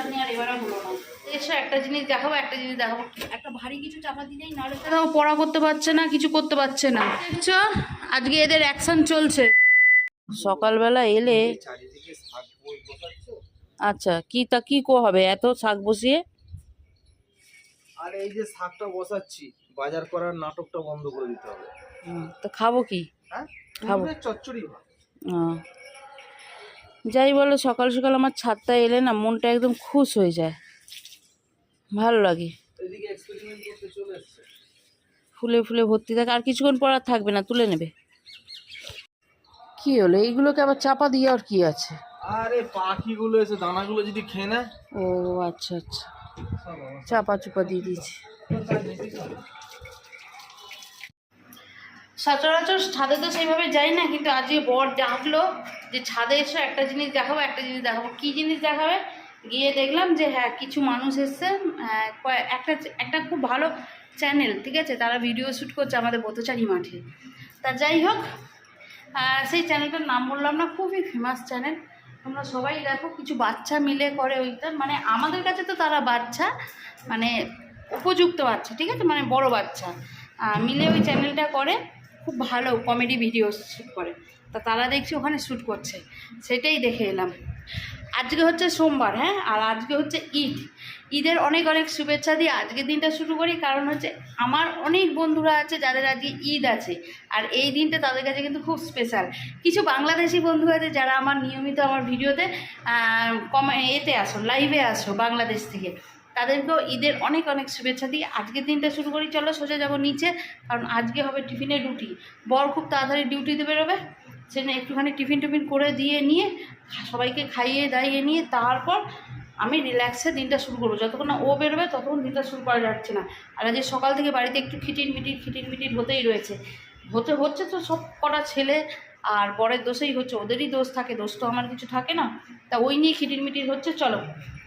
চাটনি আর এবারে হলো না। এসে একটা জিনিস দেখাবো, একটা জিনিস দেখাবো, একটা ভারী কিছু চাপা দিলেই নাড়ে তারাও পড়া করতে পারছে না, কিছু করতে পারছে না। দেখছো আজকে এদের অ্যাকশন চলছে। সকালবেলা এলে আচ্ছা কি হবে এত শাক বসিয়ে? আর এই যে শাকটা বসাচ্ছি, বাজার করার নাটকটা বন্ধ করে দিতে হবে। তো খাবো কি? হ্যাঁ, খাবো চচ্চড়ি। যাই বলো, সকাল সকাল আমার ছাদটা এলে না মনটা একদম খুশ হয়ে যায়, ভালো লাগে। এদিকে এক্সপেরিমেন্ট করতে চলে এসেছে। ফুলে ফুলে ভর্তি থাকে, আর কিছুক্ষণ পর আর থাকবে না, তুলে নেবে। কি হলো এইগুলোকে আবার চাপা দিয়ে আর কি আছে? আরে পাখিগুলো এসে দানাগুলো যদি খেয়ে নেয়। ও আচ্ছা আচ্ছা, চাপা চুপা দিয়ে দিয়েছি। সচরাচর ছাদে তো সেইভাবে যাই না, কিন্তু আজকে বর ডাকলো যে ছাদে এসে একটা জিনিস দেখাবো, একটা জিনিস দেখাবো। কী জিনিস দেখাবে? গিয়ে দেখলাম যে হ্যাঁ কিছু মানুষ এসছে, একটা একটা খুব ভালো চ্যানেল, ঠিক আছে, তারা ভিডিও শ্যুট করছে আমাদের বোতচারি মাঠে। তা যাই হোক, সেই চ্যানেলটার নাম বললাম না, খুবই ফেমাস চ্যানেল, তোমরা সবাই দেখো। কিছু বাচ্চা মিলে করে ওইটা, মানে আমাদের কাছে তো তারা বাচ্চা, মানে উপযুক্ত বাচ্চা, ঠিক আছে, মানে বড় বাচ্চা মিলে ওই চ্যানেলটা করে, খুব ভালো কমেডি ভিডিও শ্যুট করে। তা তারা দেখছি ওখানে শ্যুট করছে, সেটাই দেখে এলাম। আজকে হচ্ছে সোমবার, হ্যাঁ, আর আজকে হচ্ছে ঈদ। ঈদের অনেক অনেক শুভেচ্ছা দিয়ে আজকের দিনটা শুরু করি, কারণ হচ্ছে আমার অনেক বন্ধুরা আছে যাদের আজকে ঈদ আছে, আর এই দিনটা তাদের কাছে কিন্তু খুব স্পেশাল। কিছু বাংলাদেশি বন্ধু আছে যারা আমার নিয়মিত আমার ভিডিওতে এতে আসো, লাইভে আসো বাংলাদেশ থেকে, তাদেরকেও ঈদের অনেক অনেক শুভেচ্ছা দিয়ে আজকের দিনটা শুরু করি। চলো সোজা যাবো নিচে, কারণ আজকে হবে টিফিনে রুটি। বর খুব তাড়াতাড়ি ডিউটিতে বেরোবে, সেখানে একটুখানি টিফিন করে দিয়ে নিয়ে সবাইকে খাইয়ে দাইয়ে নিয়ে তারপর আমি রিল্যাক্সে দিনটা শুরু করবো। যতক্ষণ না ও বেরোবে ততক্ষণ দিনটা শুরু করা যাচ্ছে না। আর আজকে সকাল থেকে বাড়িতে একটু খিটির মিটির হতেই রয়েছে, হচ্ছে তো সব কটা ছেলে আর বরের দোষেই হচ্ছে, ওদেরই দোষ থাকে, দোষ তো আমার কিছু থাকে না। তা ওই নিয়ে খিটির মিটির হচ্ছে। চলো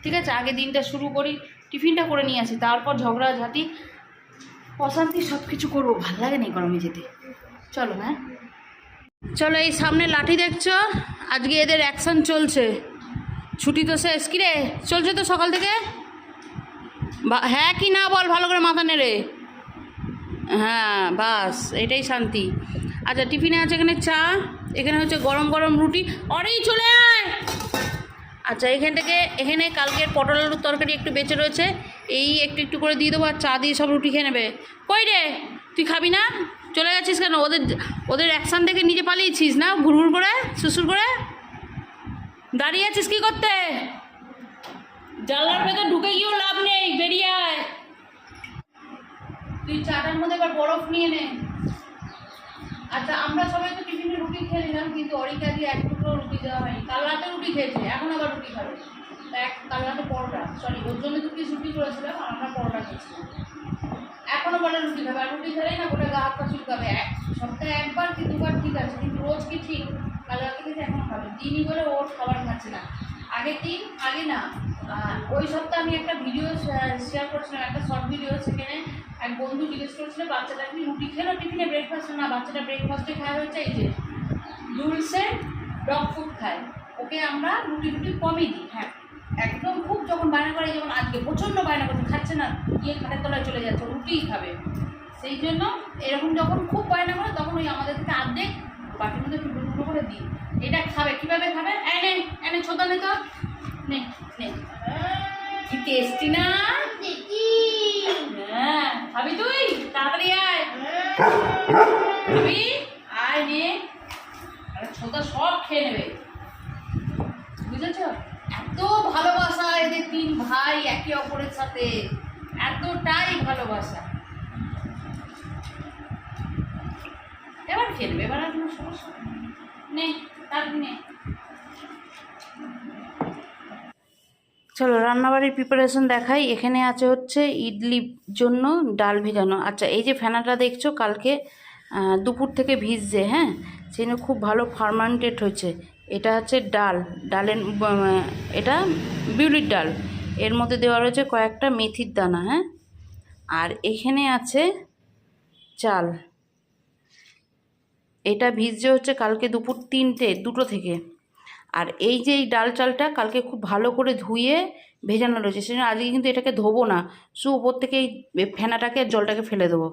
ঠিক আছে, আগে দিনটা শুরু করি, টিফিনটা করে নিয়ে আসি, তারপর ঝগড়াঝাটি অশান্তি সব কিছু করবো। ভালো লাগে না গরমে যেতে। চলো, হ্যাঁ চলো। এই সামনে লাঠি দেখছো, আজকে এদের অ্যাকশন চলছে। ছুটি তো শেষ, কিরে চলছে তো সকাল থেকে? হ্যাঁ কি না বল ভালো করে মাথা নেড়ে। হ্যাঁ বাস, এটাই শান্তি। আচ্ছা টিফিনে আছে এখানে চা, এখানে হচ্ছে গরম গরম রুটি। অরেই চলে আয়। আচ্ছা এখানে কালকের পটল আলুর তরকারি একটু বেঁচে রয়েছে, এই একটু একটু করে দিয়ে দেবো, আর চা দিয়ে সব রুটি খেয়ে নেবে। কই রে তুই খাবি না? চলে গেছিস কেন? ওদের অ্যাকশান দেখে নিজে পালিয়েছিস না, ঘুরঘুর করে শ্বশুর করে দাঁড়িয়ে আছিস কী করতে? জানলার ভেতর ঢুকে গিয়েও লাভ নেই, বেরিয়ে আয়। তুই চাটার মধ্যে এবার বরফ নিয়ে নে। আচ্ছা আমরা সবাই তো টিফিনে রুটি খেয়ে নিলাম, কিন্তু অরিকা দিয়ে এক টুকরো রুটি দেওয়া হয়নি। কাল রাতে রুটি খেয়েছে, এখন আবার রুটি খাবে। কাল রাতে পরোটা, সরি ওর জন্য তো পিস রুটি করেছিলাম, আর আমরা পরোটা খেয়েছিলাম। এখনও বলে রুটি খাবে, আর রুটি খেলেই না গোটা গা হাত পা চুলকাবে। সপ্তাহে একবার কি দুবার ঠিক আছে, কিন্তু রোজ কি ঠিক? কাল রাতে খেয়েছে, এখন খাবে। দিনই বলে ওর খাবার খাচ্ছে না। আগে না, ওই সপ্তাহে আমি একটা ভিডিও শেয়ার করেছিলাম, একটা শর্ট ভিডিও, সেখানে এক বন্ধু জিজ্ঞেস করেছিল বাচ্চাটা কি রুটি খেলো টিফিনে, ব্রেকফাস্ট না? বাচ্চাটা ব্রেকফাস্টে খাওয়া হচ্ছে এই যে লুলসে ডগ ফুড খায়, ওকে আমরা রুটি কমই দিই। হ্যাঁ একদম খুব যখন বায়না করে, যেমন আজকে প্রচণ্ড বায়না করছে, খাচ্ছে না, গিয়ে খাটের তলায় চলে যাচ্ছে, রুটিই খাবে। সেই জন্য এরকম যখন খুব বায়না করে তখন ওই আমাদের থেকে আর্ধেক বাটির মধ্যে টুকরো করে দিই। এটা খাবে, কীভাবে খাবে? এনে ছোটা নে তো, নে কি টেস্টি না? হ্যাঁ খাবি তুই? তাড়াতাড়ি আয়, খাবি? আয় নে, ছোটা সব খেয়ে নেবে, বুঝেছ? এত ভালোবাসা এদের তিন ভাই একে অপরের সাথে, এতটাই ভালোবাসা। এবার খেয়ে নেবে, এবার আর কোনো সমস্যা নেই। তাড়াতাড়ি নে। চলো রান্নাবাড়ির প্রিপারেশন দেখাই। এখানে আছে হচ্ছে ইডলির জন্য ডাল ভেজানো। আচ্ছা এই যে ফেনাটা দেখছো, কালকে দুপুর থেকে ভিজছে, হ্যাঁ, সেই জন্য খুব ভালো ফার্মান্টেড হয়েছে। এটা হচ্ছে ডালের এটা বিউলির ডাল, এর মধ্যে দেওয়া রয়েছে কয়েকটা মেথির দানা, হ্যাঁ, আর এখানে আছে চাল। এটা ভিজছে হচ্ছে কালকে দুপুর 2টো থেকে। আর এই যে এই ডাল চালটা কালকে খুব ভালো করে ধুয়ে ভেজানো রয়েছে, সেজন্য আজকে কিন্তু এটাকে ধোবো না, শুধু উপর থেকে এই ফেনাটাকে জলটাকে ফেলে দেবো।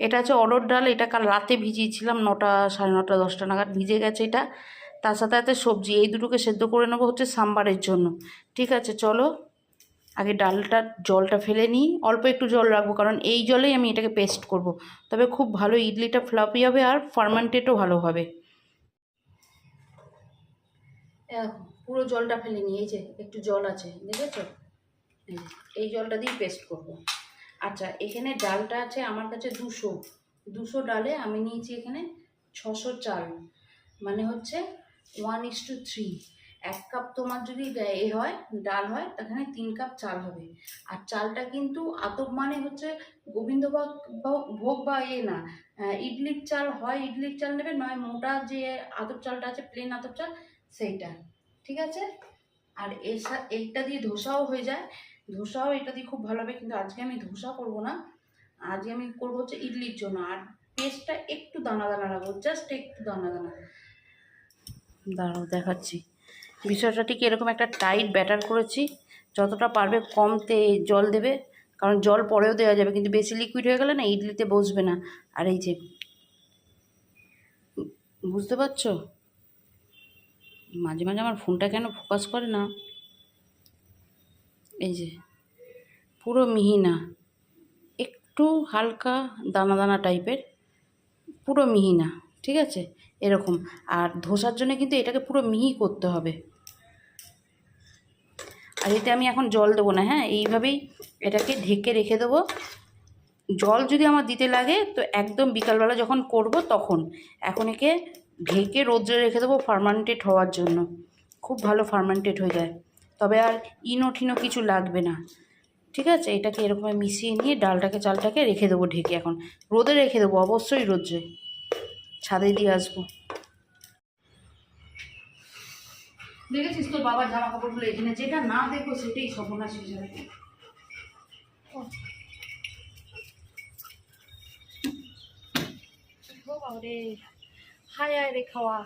এটা হচ্ছে অড়হর ডাল, এটা কাল রাতে ভিজিয়েছিলাম 9টা 9:30 10টা নাগাদ ভিজে গেছে এটা। তার সাথে সাথে সবজি, এই দুটোকে সেদ্ধ করে নেবো হচ্ছে সাম্বারের জন্য। ঠিক আছে চলো আগে ডালটার জলটা ফেলে নিই, অল্প একটু জল রাখবো কারণ এই জলেই আমি এটাকে পেস্ট করব। তবে খুব ভালো ইডলিটা ফ্লাফি হবে আর ফার্মেন্টেডও ভালো হবে। পুরো জলটা ফেলে নিই, এই যে একটু জল আছে দেখেছো, এই জলটা দিয়ে পেস্ট করব। আচ্ছা এখানে ডালটা আছে আমার কাছে 200 ডালে আমি নিয়েছি এখানে 600 চাল, মানে হচ্ছে 1:3। 1 কাপ তোমার যদি এ হয় ডাল হয় তাখানে 3 কাপ চাল হবে। আর চালটা কিন্তু আতপ মানে হচ্ছে গোবিন্দভোগ ভোগ বা না, ইডলির চাল হয় ইডলির চাল নেবে, নয় মোটা যে আতপ চালটা আছে প্লেন আতপ চাল সেইটা। ঠিক আছে, আর এইটা দিয়ে ধোসাও হয়ে যায়, ধোসাও এটা দিয়ে খুব ভালো হবে, কিন্তু আজকে আমি ধোসা করব না, আজকে আমি করবো হচ্ছে ইডলির জন্য। আর পেস্টটা একটু দানা দানা রাখবো, জাস্ট একটু দানা দানা। দাঁড়াও দেখাচ্ছি বিষয়টা ঠিক এরকম একটা টাইট ব্যাটার করেছি, যতটা পারবে কমতে জল দেবে, কারণ জল পরেও দেওয়া যাবে, কিন্তু বেশি লিকুইড হয়ে গেলে না ইডলিতে বসবে না। আর এই যে বুঝতে পারছো, মাঝে মাঝে আমার ফোনটা কেন ফোকাস করে না, এই যে পুরো মিহি না, একটু হালকা দানা দানা টাইপের, পুরো মিহি না। ঠিক আছে এরকম। আর ধোসার জন্য কিন্তু এটাকে পুরো মিহি করতে হবে। আর এতে আমি এখন জল দেবো না, হ্যাঁ এইভাবেই এটাকে ঢেকে রেখে দেবো। জল যদি আমার দিতে লাগে তো একদম বিকালবেলা যখন করব তখন, এখন একে ঢেকে রোদ্রে রেখে দেবো ফার্মান্টেড হওয়ার জন্য, খুব ভালো ফার্মান্টেড হয়ে যায়। তবে আর ইনো ঠিনো কিছু লাগবে না। ঠিক আছে এটাকে এরকম মিশিয়ে নিয়ে ডালটাকে চালটাকে রেখে দেবো ঢেকে, এখন রোদে রেখে দেবো, অবশ্যই রোদ্রে, ছাদে দিয়ে আসবো। দেখেছিস তোর বাবার জামা কাপড়গুলো এখানে, যেটা না দেখবো সেটাই সর্বনাশ হয়ে যাবে। বাবারে হায় হায় রে খাওয়া,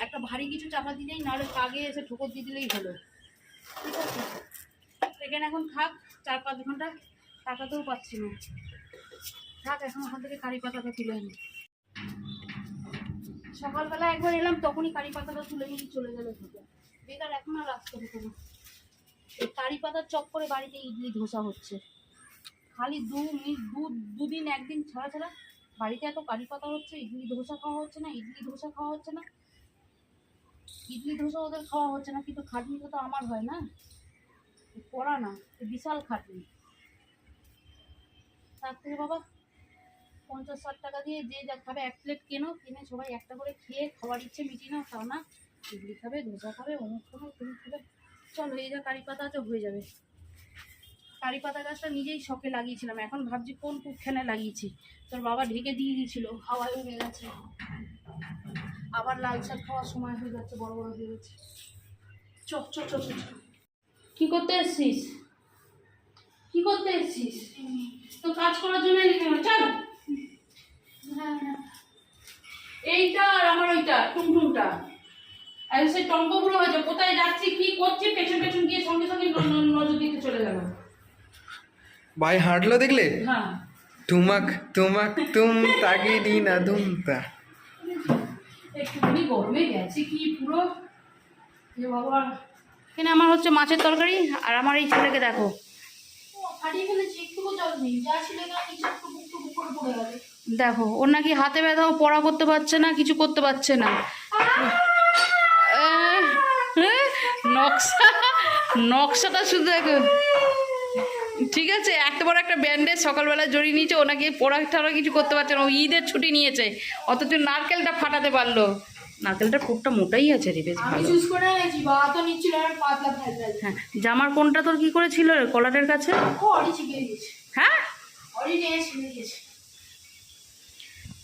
একটা ভারী কিছু চাপা দিলেই, নাহলে কাগে এসে ঠোকর দিয়ে দিলেই হলো। ঠিক আছে এখানে এখন থাক 4-5 ঘন্টা, তাকাতেও পাচ্ছি না, থাক এখন ওখান থেকে কারি পাতাটা তুলে আনি। সকালবেলা একবার এলাম তখনই কারি পাতাটা তুলে নিয়ে চলে গেল থেকে, বেকার এখন আর আসতে হতো না। এই কারি পাতার চপ করে বাড়িতে ইডলি ধোসা হচ্ছে, খালি দুদিন একদিন ছাড়া ছাড়া বাড়িতে এত কারি পাতা হচ্ছে, ইডলি ধোসা খাওয়া হচ্ছে না, ইডলি ধোসা খাওয়া হচ্ছে না, ইডলি ধোসা ওদের খাওয়া হচ্ছে না, কিন্তু খাটনিটা তো আমার হয় না, পড়া না, বিশাল খাটনি। তার থেকে বাবা 50-60 টাকা দিয়ে যে যা খাবে 1 প্লেট কিনে সবাই একটা করে খেয়ে খাওয়ার ইচ্ছে মিটিয়ে নাও, তা না ইডলি খাবে ধোসা খাবে অমুক খাবে তুমি খাবে, চলো এই যা কারি পাতা আছে হয়ে যাবে। কারি পাতা গাছটা নিজেই শখে লাগিয়েছিলাম, এখন ভাবছি কোন কুকখানে লাগিয়েছি, তোর বাবা ঢেকে দিয়ে দিয়েছিল, হাওয়ায় উড়ে গেছে, আবার লাল শাক খাওয়ার সময় হয়ে যাচ্ছে, বড় বড় হয়ে গেছে। চপ চপ চপ চপ কি করতে এসছিস, কি করতে এসছিস, তো কাজ করার জন্য চল। এইটা আর আমার ওইটা টুনটুনটা, আর সেই টঙ্কগুলো হয়েছে, কোথায় যাচ্ছি কি করছি পেছন পেছন গিয়ে সঙ্গে সঙ্গে নজর দিতে চলে গেল। ভাই হাঁটলো দেখলে, হ্যাঁ তুমাক তুমাক তুম তাকে নি না দুমতা, একটুখানি গরমে গেছে কি পুরো এ বাবা। এখানে আমার হচ্ছে মাছের তরকারি, আর আমার এই ছেলেকে দেখো ফাটিয়ে ফেলেছি, একটুকু জল নেই, যা ছিল নিচে একটু বুক করে পড়ে গেল। দেখো ওর নাকি হাতে ব্যথাও, পড়া করতে পারছে না, কিছু করতে পারছে না, নকশা নকশাটা শুধু দেখো। ঠিক আছে এত বড় একটা ব্যান্ডেজ সকালবেলা জড়িয়ে নিয়েছে, ওনাকে পড়া ঠাড়া কিছু করতে পারছে না, ও ঈদের ছুটি নিয়েছে, অথচ নারকেলটা ফাটাতে পারলো, নারকেলটা খুবটা মোটাই আছে রে, বেশ ভালো। হ্যাঁ জামার কোনটা তোর কি করে ছিল কলারের কাছে, হ্যাঁ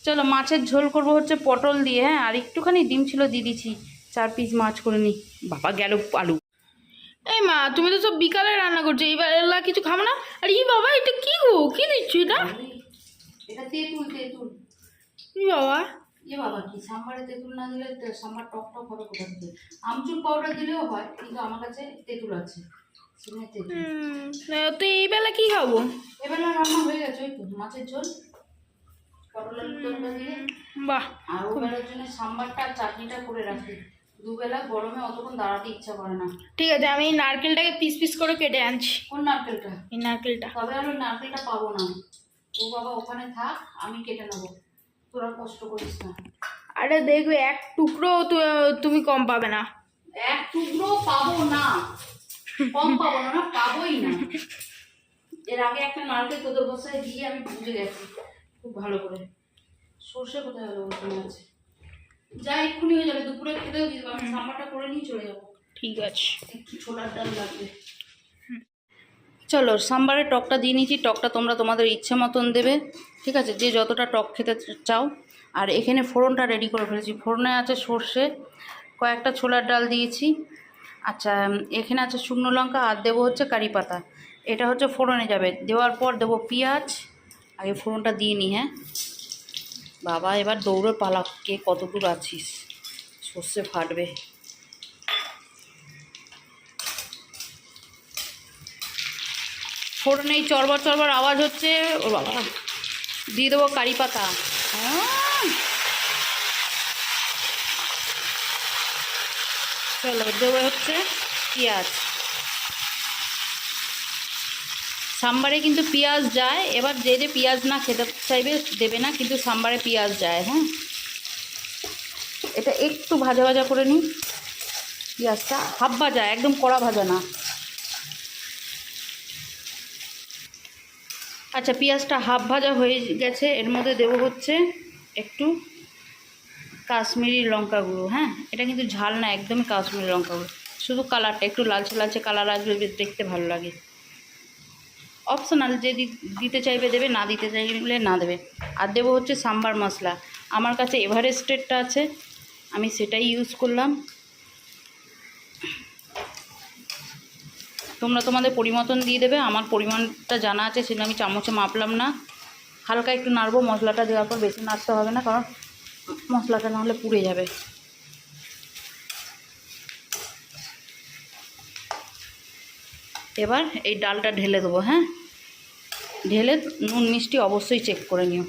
চলো মাছের ঝোল করব হচ্ছে পটল দিয়ে, হ্যাঁ আর একটুখানি ডিম ছিল দিয়ে দিচ্ছি, 4 পিস মাছ করে নি, বাবা গেল আলু। এই মা তুমি তো সব বিকালে রান্না করছো, এইবার এলা কিছু খাবো না, আর ই বাবা এটা কি গো, কি দিচ্ছ এটা, এটা তেঁতুল তেঁতুল, ই বাবা এ বাবা কি সাম্বারে তেঁতুল না দিলে সাম্বার টক টক হবে কোথা থেকে? আমচুর পাউডার দিলেও হয়, কিন্তু আমার কাছে তেঁতুল আছে, সিমের তেঁতুল। তো এই বেলা কি খাবো? এবেলা রান্না হয়ে গেছে, ওই তো মাছের ঝোল, পটল আলুর তরকা দিয়ে। বাহ, আর ওবেলার জন্য সাম্বারটা আর চাটনিটা করে রাখি, দুবেলা গরমে অতক্ষণ দাঁড়াতে ইচ্ছা করে না। ঠিক আছে, আমি এই নারকেলটাকে পিস পিস করে কেটে আনছি। কোন নারকেলটা? এই নারকেলটা। তবে আমি নারকেলটা পাবো না, ও বাবা ওখানে থাক, আমি কেটে নেবো, তোরা কষ্ট করিস না। আরে দেখবে এক টুকরো তুমি কম পাবে না। এক টুকরো পাবো না, কম পাবো না, না পাবোই না। এর আগে একটা নারকেল তোদের বসায় দিয়ে আমি বুঝে গেছি খুব ভালো করে। সর্ষে কোথায় হলো? ওখানে আছে, যা এক্ষুনি হয়ে যাবে, দুপুরে খেতেও দিয়ে দেবো। আমি সাম্বারটা করে নিয়ে চলে যাবো। ঠিক আছে। একটু ছোলার ডাল লাগবে। চলো, সাম্বারের টকটা দিয়ে নিয়েছি, টকটা তোমরা তোমাদের ইচ্ছে মতন দেবে, ঠিক আছে, যে যতটা টক খেতে চাও। আর এখানে ফোড়নটা রেডি করে ফেলেছি, ফোড়নে আছে সর্ষে, কয়েকটা ছোলার ডাল দিয়েছি। আচ্ছা, এখানে আছে শুকনো লঙ্কা, আর দেবো হচ্ছে কারি পাতা। এটা হচ্ছে ফোড়নে যাবে, দেওয়ার পর দেবো পেঁয়াজ। আগে ফোড়নটা দিয়ে নিই। হ্যাঁ বাবা, এবার দৌড়ে পালা, কে কত দূর আছিস, সর্ষে ফাটবে। ফোড়নে এই চরবর চরবর আওয়াজ হচ্ছে, ও বাবা, দিয়ে দেবো কারি পাতা। চলো, দেবো হচ্ছে পেঁয়াজ। সাম্বারে কিন্তু পেঁয়াজ যায়, এবার যে যে পেঁয়াজ না খেতে চাইবে দেবে না, কিন্তু সাম্বারে পেঁয়াজ যায়। হ্যাঁ, এটা একটু ভাজা ভাজা করে নিই, পেঁয়াজটা হাফ ভাজা, একদম কড়া ভাজা না। আচ্ছা, পেঁয়াজটা হাফ ভাজা হয়ে গেছে, এর মধ্যে দেবো হচ্ছে একটু কাশ্মীরি লঙ্কা গুঁড়ো। হ্যাঁ, এটা কিন্তু ঝাল না, একদমই কাশ্মীরি লঙ্কা গুঁড়ো, শুধু কালারটা একটু লালচে লালচে কালার আসবে, দেখতে ভালো লাগে। অপশনাল, যে দিতে চাইবে দেবে, না দিতে চাইলে না দেবে। আর দেবো হচ্ছে সাম্বার মশলা, আমার কাছে এভারেস্টেডটা আছে, আমি সেটাই ইউজ করলাম। তোমরা তোমাদের পরিমতন দিয়ে দেবে, আমার পরিমাণটা জানা আছে, সেটা আমি চামচে মাপলাম না। হালকা একটু নাড়বো, মশলাটা দেওয়ার পর বেশি নাড়তে হবে না, কারণ মশলাটা নাহলে পুড়ে যাবে। এবার এই ডালটা ঢেলে দেবো। হ্যাঁ, ঢেলে নুন মিষ্টি অবশ্যই চেক করে নিও।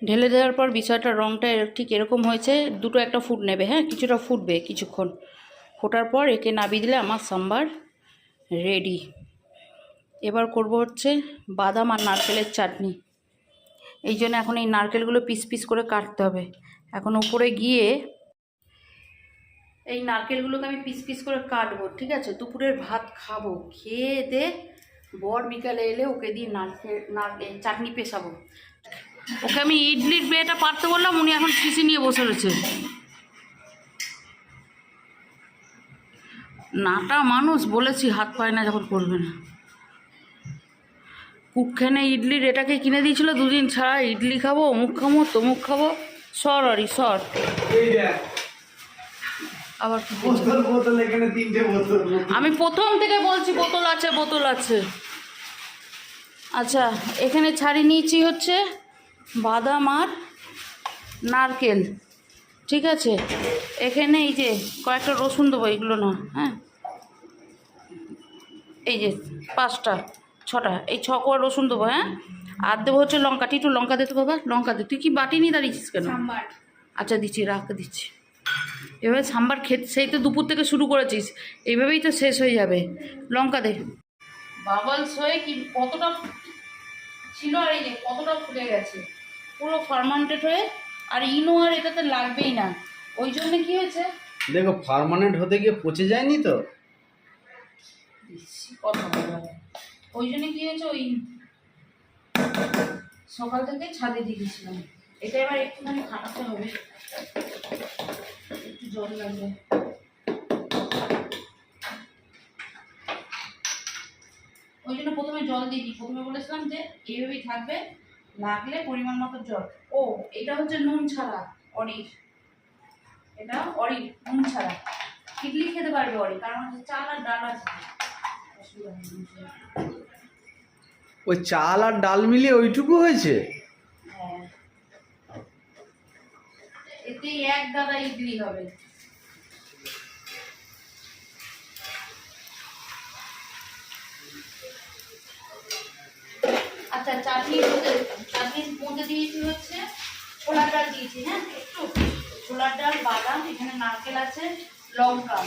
ঢেলে দেওয়ার পর বিষয়টার রঙটা ঠিক এরকম হয়েছে, দুটো একটা ফুট নেবে। হ্যাঁ, কিছুটা ফুটবে, কিছুক্ষণ ফোটার পর একে নামিয়ে দিলে আমার সাম্বার রেডি। এবার করব হচ্ছে বাদাম আর নারকেলের চাটনি। এই জন্য এখন এই নারকেলগুলো পিস পিস করে কাটতে হবে। এখন উপরে গিয়ে এই নারকেলগুলোকে আমি পিস পিস করে কাটবো, ঠিক আছে। দুপুরের ভাত খাবো, খেয়ে দে বর বিকালে এলে ওকে দিয়ে নারকেল চাটনি পেশাবো। ওকে আমি ইডলির বেটা পারতে বললাম, উনি এখন শিশি নিয়ে বসে রয়েছে। নাটা মানুষ, বলেছি হাত পায় না যখন করবে না। কুকখানে ইডলির এটাকে কিনে দিয়েছিল দুদিন ছাড়া, ইডলি খাবো, অমুক খাবো, তমুক খাবো, সর আরি সর। আবার কি বোতল, এখানে 3টে বোতল। আমি প্রথম থেকে বলছি বোতল আছে, বোতল আছে। আচ্ছা, এখানে ছাড়িয়ে নিয়েছি হচ্ছে বাদাম আর নারকেল, ঠিক আছে। এখানে এই যে কয়েকটা রসুন দেবো, এইগুলো না, হ্যাঁ, এই যে 5টা 6টা, এই 6 কোয়া রসুন দেবো। হ্যাঁ, আর দেবো হচ্ছে লঙ্কা, একটু লঙ্কা দিতে বাবা, লঙ্কা দে। তুই কি বাটি নিয়ে দাঁড়িয়েছিস কেন? সাম্বার। আচ্ছা দিচ্ছি, দিচ্ছি। এভাবে সাম্বার খেতে, সেই তো দুপুর থেকে শুরু করেছিস, এইভাবেই তো শেষ হয়ে যাবে। লঙ্কা দে। বাবলস হয়ে কি কতটা ছিল, আর এই যে কতটা ফুলে গেছে, পুরো ফার্মান্টেড হয়ে। আর ইনো আর এটাতে লাগবেই না, ওই জন্য কি হয়েছে দেখো, পার্মানেন্ট হতে গিয়ে পচে যায়নি তো, কথা বলা, ওই জন্য কি হয়েছে, ওই সকাল থেকে ছাদে দিয়ে দিয়েছিলাম। এটা এবার একটুখানি খাটাতে হবে, একটু জল লাগবে। ওই জন্য প্রথমে জল দিয়ে দিই, প্রথমে বলেছিলাম যে এইভাবেই থাকবে, লাগলে পরিমাণ মতো জল। ও, এটা হচ্ছে নুন ছাড়া অরির, এটা অরির নুন ছাড়া। ইডলি খেতে পারবে অরি, কারণ হচ্ছে চাল আর ডাল আছে। ওই চাল আর ডাল মিলিয়ে ওইটুকু হয়েছে। হ্যাঁ, এতেই এক গাদা ইডলি হবে। আচ্ছা, চাটনির মধ্যে দিয়েছি হচ্ছে ছোলার ডাল দিয়েছি, হ্যাঁ একটু ছোলার ডাল, বাদাম, এখানে নারকেল আছে, লঙ্কা,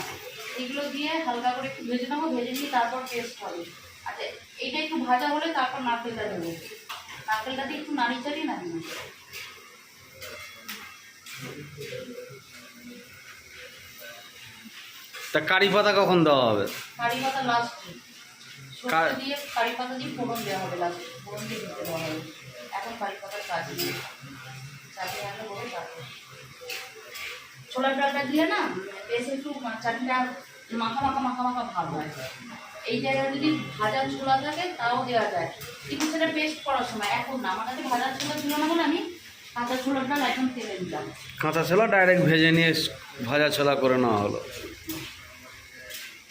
এগুলো দিয়ে হালকা করে একটু ভেজে নেবো, ভেজে নিয়ে তারপর পেস্ট হবে। আচ্ছা, এটা একটু ভাজা হলে তারপর নারকেলটা দেবো, নারকেলটা দিয়ে একটু নাড়ি চাড়িয়ে নাড়িয়ে। তা কারি পাতা কখন দেওয়া হবে? কারি পাতা লাস্টে, সরষে দিয়ে কারি পাতা দিয়ে ফোড়ন দেওয়া হবে লাস্টে, ফোড়ন দিয়ে দিতে দেওয়া হবে। এখন কারি পাতার কাজ নেই, চাটনি আনলে বড় তারপর ছোলার ডালটা দিলে না বেশ একটু চাটনিটা মাখা মাখা মাখা মাখা ভাব হয়। এই জায়গায় যদি ভাজা ছোলা থাকে তাও দেওয়া যায়, কিন্তু সেটা পেস্ট করার সময়, এখন না, আমার কাছে ভাজা ছোলা ছিল না বলে আমি কাঁচা ছোলার ডাল এখন তেলে দিলাম। কাঁচা ছোলা ডাইরেক্ট ভেজে নিয়ে ভাজা ছোলা করে নেওয়া হলো।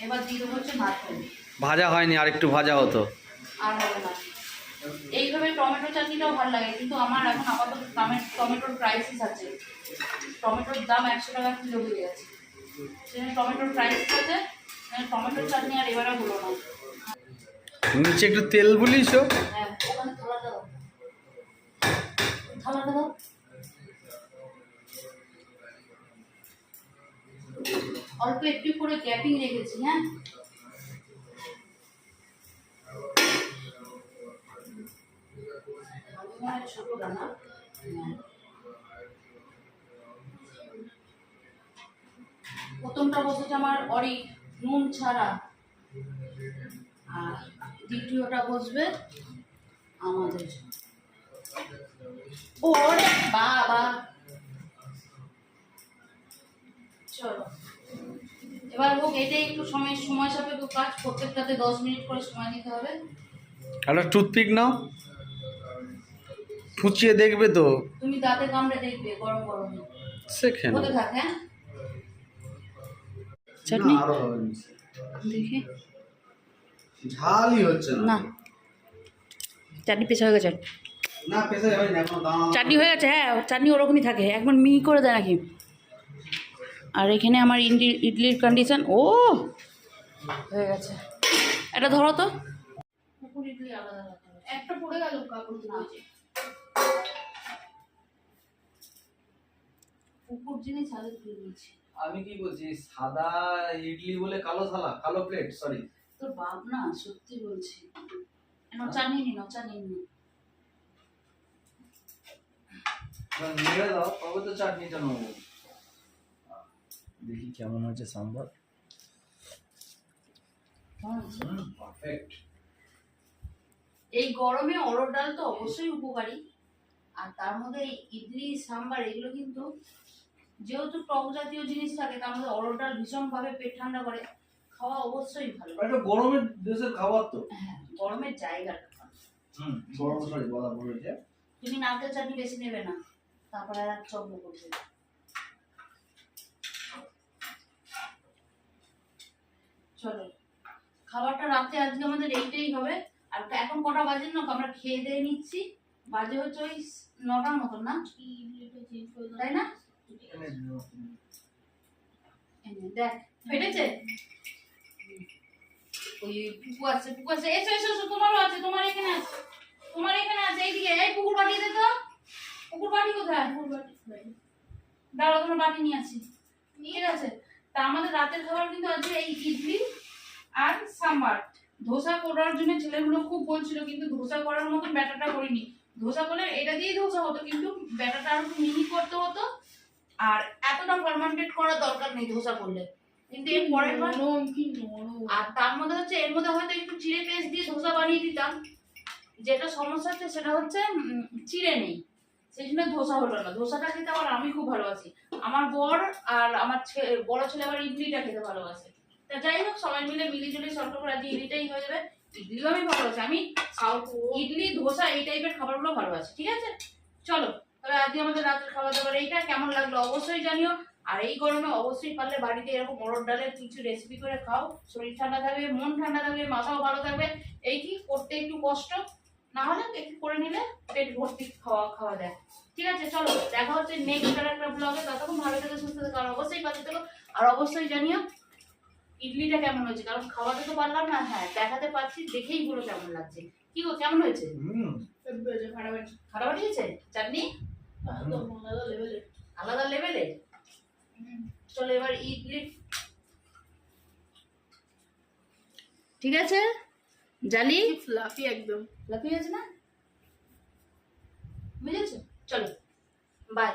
এবার দিয়ে দেবো হচ্ছে নারকেল। ভাজা হয়নি, আর একটু ভাজা হতো। আর হবে না। এইভাবে টমেটো চাটনিটাও ভালো লাগে, কিন্তু আমার এখন আপাতত টমেটোর ক্রাইসিস আছে, টমেটোর দাম 100 টাকা কিলো হয়ে গেছে, সেখানে টমেটোর ক্রাইসিস আছে, টমেটোর চাটনি আর এবারে হলো না। নিচে একটু তেল বলিস। হ্যাঁ, ওখানে থালাটা দাও, থালাটা দাও। অল্প একটু করে গ্যাপিং রেখেছি, হ্যাঁ ছোট দানা। প্রথমটা বসেছে আমার অরিক নুন ছাড়া, আর দ্বিতীয়টা বসবে আমাদের। ওরে বাবা, চলো এবার হোক, এটাই একটু সময় সাপেক্ষ কাজ, প্রত্যেকটাতে 10 মিনিট করে সময় দিতে হবে। একটা টুথপিক নাও, ফুচিয়ে দেখবে তো। তুমি দাঁতে কামড়ে দেখবে গরম গরম সেখানে হতে থাক। হ্যাঁ, চাটনি আরো হবে বেশি। দেখি ঝালই হচ্ছে না। না, চাটনি পেশা হয়ে গেছে, না পেশা যাবে না, এখনো দানা চাটনি হয়ে গেছে। হ্যাঁ, চাটনি ওরকমই থাকে, একবার মিহি করে দেয় নাকি। আর এখানে আমার ইডলির কন্ডিশন, ও হয়ে গেছে। এটা ধরো তো, পুকুর ইডলি আলাদা রাখতে হবে। একটা পড়ে গেল কাপড় ধুয়েছে, পুকুর জিনিস আগে ধুয়ে দিয়েছি। আমি কি বলছি, সাদা ইডলি বলে কালো থালা, কালো প্লেট, সরি। তোর বাপ না, সত্যি বলছি। চাটনি নি, চাটনি নি। নেড়ে দাও, তবে তো চাটনিটা নেবো। দেখি কেমন হয়েছে সাম্বার। পারফেক্ট। এই গরমে অরহর ডাল তো অবশ্যই উপকারী, আর তার মধ্যে এই ইডলি সাম্বার এগুলো কিন্তু যেহেতু টক জাতীয় জিনিস থাকে, তার মধ্যে অরহর ডাল ভীষণভাবে পেট ঠান্ডা করে, খাওয়া অবশ্যই ভালো। এটা গরমের দেশের খাবার তো। হ্যাঁ, গরমের জায়গাটা। গরম, সরি বলা ভুল হয়েছে। তুমি নারকেল চাটনি বেশি নেবে না, তারপরে আর চব্য করবে। চলো, খাবারটা রাতে আজকে আমাদের এইটাই হবে। আর এখন কটা বাজে না, আমরা খেয়ে দিয়ে নিচ্ছি, বাজে হচ্ছে ওই 9টার মতন না, তাই না? দেখ ফেটেছে, ওই পুকু আছে, এসো এসো এসো, তোমারও আছে, তোমার এখানে আছে, এইদিকে। এই পুকুর বাটি দে তো, পুকুর বাটি কোথায়? দাঁড়াও, তোমার বাটি নিয়ে আসি। ঠিক আছে, তা আমাদের রাতের খাবার কিন্তু আজকে এই ইডলি আর সাম্বার। ধোসা করার জন্য ছেলেগুলো খুব বলছিল, কিন্তু ধোসা করার মতন ব্যাটারটা করিনি। ধোসা করলে এটা দিয়েই ধোসা হতো, কিন্তু ব্যাটারটা আরো মিহি করতে হতো, আর এতটা ফার্মেন্টেড করার দরকার নেই ধোসা করলে। কিন্তু এর পরের বার, আর তার মধ্যে হচ্ছে এর মধ্যে হয়তো একটু চিড়ে পেস্ট দিয়ে ধোসা বানিয়ে দিতাম। যেটা সমস্যা হচ্ছে সেটা হচ্ছে চিড়ে নেই, সেই জন্য ধোসা হলো না। ধোসাটা খেতে আবার আমি খুব ভালোবাসি, আমার বর আর আমার বড় ছেলে আবার ইডলিটা খেতে ভালোবাসে। তা যাই হোক, সবাই মিলে মিলিজুলি শর্ট করে আজকে ইডলিটাই হয়ে যাবে। ইডলিও আমি ভালোবাসি, আমি ইডলি ধোসা এই টাইপের খাবারগুলো ভালোবাসি। ঠিক আছে, চলো তবে আজকে আমাদের রাতের খাবার দাবার এইটা। কেমন লাগলো অবশ্যই জানিও। আর এই গরমে অবশ্যই পারলে বাড়িতে এরকম অরহর ডালের কিছু রেসিপি করে খাও, শরীর ঠান্ডা থাকবে, মন ঠান্ডা থাকবে, মাথাও ভালো থাকবে। এই কি করতে একটু কষ্ট, না হলে একটু করে নিলে পেট ভর্তি খাওয়া খাওয়া যায়। ঠিক আছে, চলো দেখা হচ্ছে নেক্সট একটা ব্লগে। ততক্ষণ ভালো থেকে সুস্থ থেকে, আর অবশ্যই পাশে থেকো। আর অবশ্যই জানিও ইডলিটা কেমন হয়েছে, কারণ খাওয়াতে তো পারলাম না, হ্যাঁ দেখাতে পারছি, দেখেই পুরো কেমন লাগছে। কি গো কেমন হয়েছে? ফাটাফাটি হয়েছে? চাটনি আলাদা লেভেলে। চলো এবার ইডলি, ঠিক আছে জালি ফ্লাফি একদম। লাফি আছে না, বুঝেছো? চলো বাই।